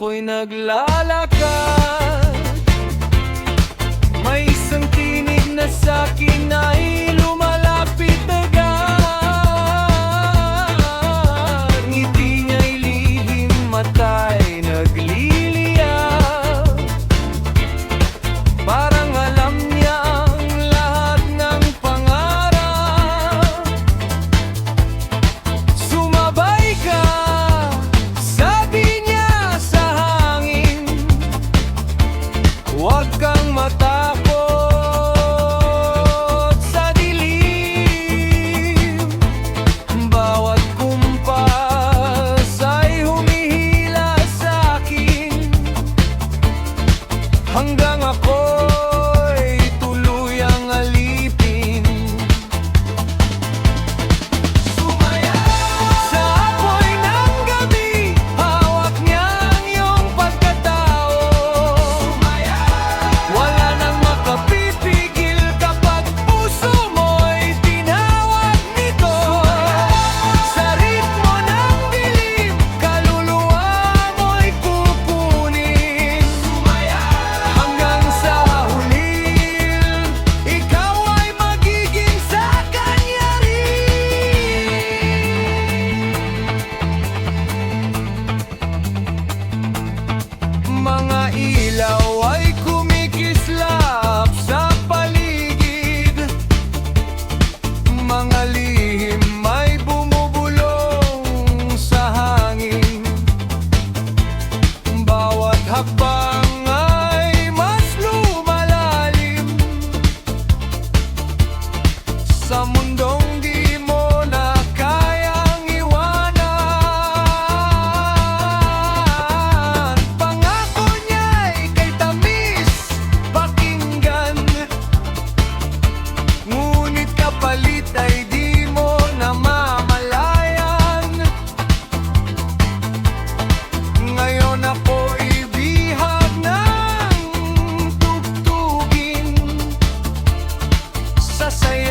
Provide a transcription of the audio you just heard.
ako'y naglalakad, may isang tinig na sa'kin ay lumalapit agad. Ngiti niya'y lihim, mata'y nagliliyab, parang alam niya ang lahat ng pangarap. Sumabay ka, sabi niya sa hangin, huwag kang matakot sa dilim. Bawat kumpas ay humihila sa'kin, hanggang ako'y tuluyang alipin. Sumaya sa apoy ng gabi, hawak niya ang iyong pagkatao. Sumaya, wala nang makapipigil kapag puso mo'y tinawag nito. Sa ritmo ng dilim, kaluluwa mo'y kukunin. Hanggang sa huli, ikaw ay magiging sa kanya rin. Mga ilaw ay kumikislap sa paligid, mga lihim ay bumubulong sa hangin. Bawat hakbang ay mas lumalalim sa mundong di mo na kayang iwanan. Pangako niya'y kay tamis pakinggan, ngunit kapalit ay di mo namamalayan. Ngayon ako'y bihag ng tugtugin sa saya